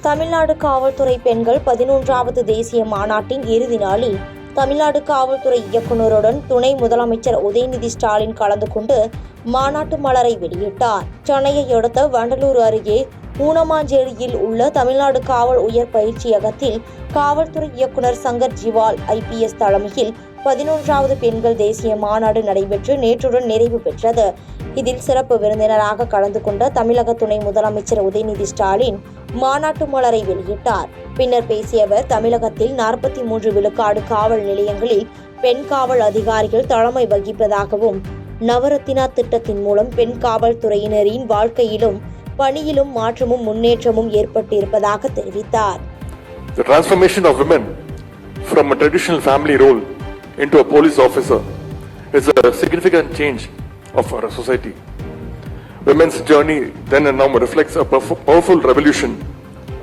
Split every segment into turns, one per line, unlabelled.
தமிழ்நாடு காவல்துறை பெண்கள் 11வது தேசிய மாநாட்டின் இறுதி நாளில் தமிழ்நாடு காவல்துறை இயக்குநருடன் துணை முதலமைச்சர் உதயநிதி ஸ்டாலின் கலந்து கொண்டு மாநாட்டு மலரை வெளியிட்டார். சென்னையை அடுத்த வண்டலூர் அருகே ஊனமாஞ்சேரியில் உள்ள தமிழ்நாடு காவல் உயர் பயிற்சியகத்தில் காவல்துறை இயக்குநர் சங்கர் ஜிவால் IPS தலைமையில் 11வது பெண்கள் தேசிய மாநாடு நடைபெற்று நேற்றுடன் நிறைவு பெற்றது. இதில் சிறப்பு விருந்தினராக கலந்து கொண்ட தமிழக துணை முதலமைச்சர் உதயநிதி ஸ்டாலின் மாநாட்டு மலரை வெளியிட்டார். பின்னர் பேசிய அவர், தமிழகத்தில் 43 விழுக்காடு காவல் நிலையங்களில் பெண் காவல் அதிகாரிகள் தலைமை வகிப்பதாகவும், நவரத்தினா திட்டத்தின் மூலம் பெண் காவல்துறையினரின் வாழ்க்கையிலும் பணியிலும் மாற்றமும் முன்னேற்றமும் ஏற்பட்டிருப்பதாக தெரிவித்தார்.
The transformation of women from a traditional family role into a police officer is a significant change of our society. Women's journey then and now reflects a powerful revolution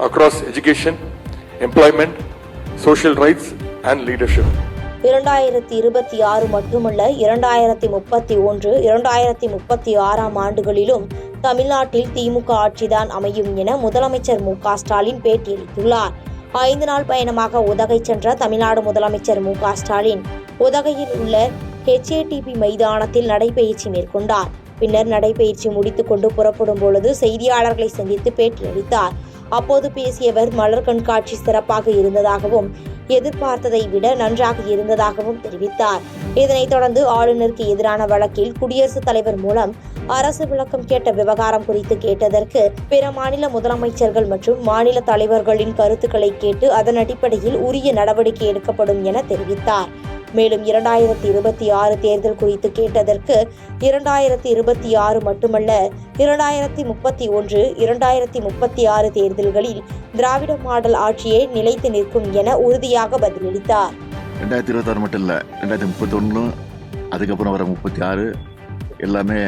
across education, employment, social rights and leadership.
2026 மட்டுமல்ல 2031, 2036 ஆண்டுகளிலும் தமிழ்நாட்டில் திமுக ஆட்சிதான் அமையும் என முதலமைச்சர் மு க ஸ்டாலின் பேட்டியளித்துள்ளார். 5 நாள் பயணமாக உதகை சென்ற தமிழ்நாடு முதலமைச்சர் மு க ஸ்டாலின் உதகையில் உள்ள HATP மைதானத்தில் நடைபயிற்சி மேற்கொண்டார். பின்னர் நடைபயிற்சி முடித்துக் கொண்டு புறப்படும் பொழுது செய்தியாளர்களை சந்தித்து பேட்டியளித்தார். அப்போது பேசியவர், மலர் கண்காட்சி சிறப்பாக இருந்ததாகவும் எதிர்பார்த்ததை விட நன்றாக இருந்ததாகவும் தெரிவித்தார். இதனைத் தொடர்ந்து ஆளுநருக்கு எதிரான வழக்கில் குடியரசுத் தலைவர் மூலம் அரசு விளக்கம் கேட்ட விவகாரம் குறித்து கேட்டதற்கு, பிற மாநில முதலமைச்சர்கள் மற்றும் மாநில தலைவர்களின் கருத்துக்களை கேட்டு அதன் அடிப்படையில் உரிய நடவடிக்கை எடுக்கப்படும் என தெரிவித்தார். மேலும் 2026 தேர்தல் குறித்து கேட்டதற்கு, 2026 மட்டுமல்ல 2031, 2036 தேர்தல்களில் திராவிட மாடல் ஆட்சியே நிலைத்து நிற்கும் என உறுதியாக பதிலளித்தார்.
2026 மட்டும் இல்லை, 2031 அதுக்கப்புறம் வர 36 எல்லாமே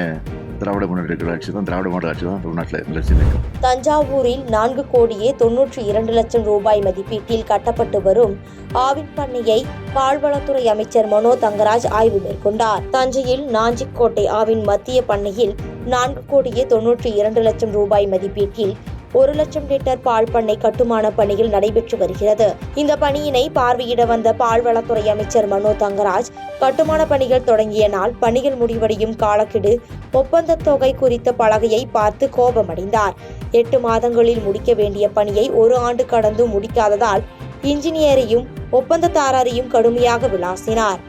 திராவிட முன்னேற்ற ஆட்சி தான், திராவிட மாடல் ஆட்சி தான் தமிழ்நாட்டில் நிலைச்சு நிற்கும்.
தஞ்சாவூரில் 4,92 லட்சம் ரூபாய் மதிப்பீட்டில் கட்டப்பட்டு வரும் ஆவின் பண்ணையை பால்வளத்துறை அமைச்சர் மனோ தங்கராஜ் ஆய்வு மேற்கொண்டார். தஞ்சையில் நாஞ்சிக்கோட்டை ஆவின் மத்திய பண்ணையில் 4,92 லட்சம் ரூபாய் மதிப்பீட்டில் 1 லட்சம் லிட்டர் பால் பண்ணை கட்டுமான பணிகள் நடைபெற்று வருகிறது. இந்த பணியினை பார்வையிட வந்த பால்வளத்துறை அமைச்சர் மனோ தங்கராஜ், கட்டுமான பணிகள் தொடங்கிய நாள், பணிகள் முடிவடையும் காலக்கெடு, ஒப்பந்த தொகை குறித்த பலகையை பார்த்து கோபமடைந்தார். 8 மாதங்களில் முடிக்க வேண்டிய பணியை 1 ஆண்டு கடந்து முடிக்காததால் இன்ஜினியரையும் ஒப்பந்ததாரரையும் கடுமையாக விளாசினார்.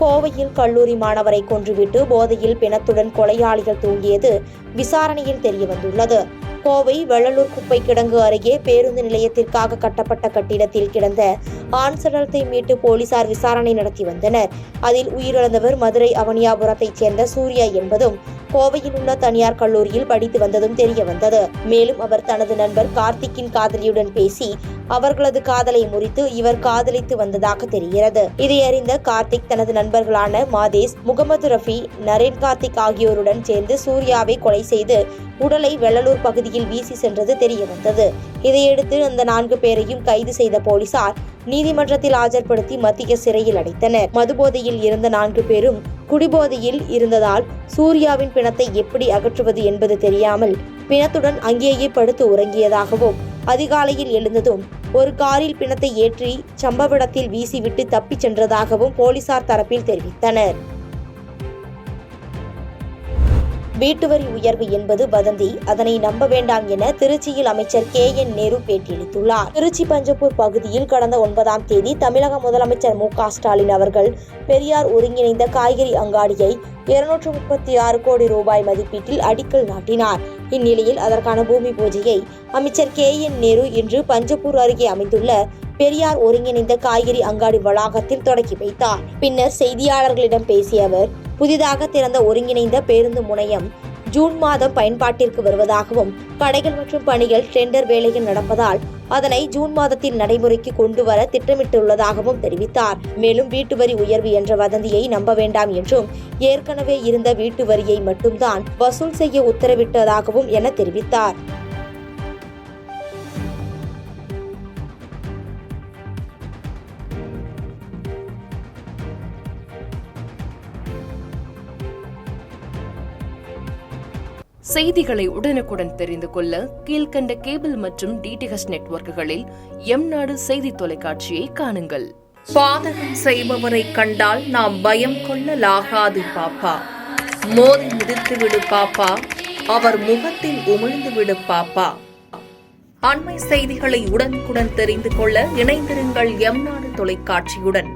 கோவையில் கல்லூரி மாணவரை கொன்றுவிட்டு போதையில் பிணத்துடன் கொலையாளிகள் தூங்கியது விசாரணையில் தெரியவந்துள்ளது. கோவை வெள்ளலூர் குப்பை கிடங்கு அருகே பேருந்து நிலையத்திற்காக கட்டப்பட்ட கட்டிடத்தில் கிடந்த ஆண் சடலத்தை மீட்டு போலீசார் விசாரணை நடத்தி வந்தனர். அதில் உயிரிழந்தவர் மதுரை அவனியாபுரத்தைச் சேர்ந்த சூர்யா என்பதும் கோவையில் உள்ள தனியார் கல்லூரியில் படித்து வந்ததும் தெரிய வந்தது. மேலும் அவர் தனது நண்பர் கார்த்திக்கின் காதலியுடன் பேசி அவர்களது காதலை முறித்து இவர் காதலித்து வந்ததாக தெரிகிறது. இதை அறிந்த கார்த்திக் தனது நண்பர்களான மாதேஷ், முகமது ரஃபி, நரேன் கார்த்திக் ஆகியோருடன் சேர்ந்து சூர்யாவை கொலை செய்து உடலை வெள்ளலூர் பகுதியில் வீசி சென்றது தெரிய வந்தது. இதையடுத்து அந்த 4 பேரையும் கைது செய்த போலீசார் நீதிமன்றத்தில் ஆஜர்படுத்தி மத்திய சிறையில் அடைத்தனர். மதுபோதையில் இருந்த 4 பேரும் குடிபோதையில் இருந்ததால் சூர்யாவின் பிணத்தை எப்படி அகற்றுவது என்பது தெரியாமல் பிணத்துடன் அங்கேயே படுத்து உறங்கியதாகவும், அதிகாலையில் எழுந்ததும் ஒரு காரில் பிணத்தை ஏற்றி சம்பவ இடத்தில் வீசிவிட்டு தப்பிச் சென்றதாகவும் போலீசார் தரப்பில் தெரிவித்தனர். வீட்டுவரி உயர்வு என்பது வதந்தி, அதனை நம்ப வேண்டாம் என திருச்சியில் அமைச்சர் KN நேரு பேட்டியளித்துள்ளார். திருச்சி பஞ்சப்பூர் பகுதியில் கடந்த 9ஆம் தேதி தமிழக முதலமைச்சர் மு க ஸ்டாலின் அவர்கள் பெரியார் ஒருங்கிணைந்த காய்கறி அங்காடியை 236 கோடி ரூபாய் மதிப்பீட்டில் அடிக்கல் நாட்டினார். இந்நிலையில் அதற்கான பூமி பூஜையை அமைச்சர் KN நேரு இன்று பஞ்சப்பூர் அருகே அமைந்துள்ள பெரியார் ஒருங்கிணைந்த காய்கறி அங்காடி வளாகத்தில் தொடக்கி வைத்தார். பின்னர் செய்தியாளர்களிடம் பேசிய அவர், புதிதாக திறந்த ஒருங்கிணைந்த பேருந்து முனையம் ஜூன் மாதம் பயன்பாட்டிற்கு வருவதாகவும், கடைகள் மற்றும் பணிகள் டெண்டர் வேலைகள் நடப்பதால் அதனை ஜூன் மாதத்தில் நடைமுறைக்கு கொண்டு வர திட்டமிட்டுள்ளதாகவும் தெரிவித்தார். மேலும் வீட்டு வரி உயர்வு என்ற வதந்தியை நம்ப வேண்டாம் என்றும், ஏற்கனவே இருந்த வீட்டு வரியை மட்டும்தான் வசூல் செய்ய உத்தரவிட்டதாகவும் என தெரிவித்தார்.
செய்திகளை உடனுக்குடன் தெரிந்து கொள்ள கீழ்க்கண்ட கேபிள் மற்றும் டிடிஎச் நெட்வொர்க்குகளில் எம்நாடு செய்தி தொலைக்காட்சியை காணுங்கள்.
பாதகம் செய்பவரை கண்டால் நாம் பயம் கொள்ளலாகாது பாப்பா. மோதி மிதித்து விடு பாப்பா, அவர் முகத்தில் உமிழ்ந்து விடு பாப்பா. அண்மை செய்திகளை உடனுக்குடன் தெரிந்து கொள்ள இணைந்திருங்கள் எம்நாடு தொலைக்காட்சியுடன்.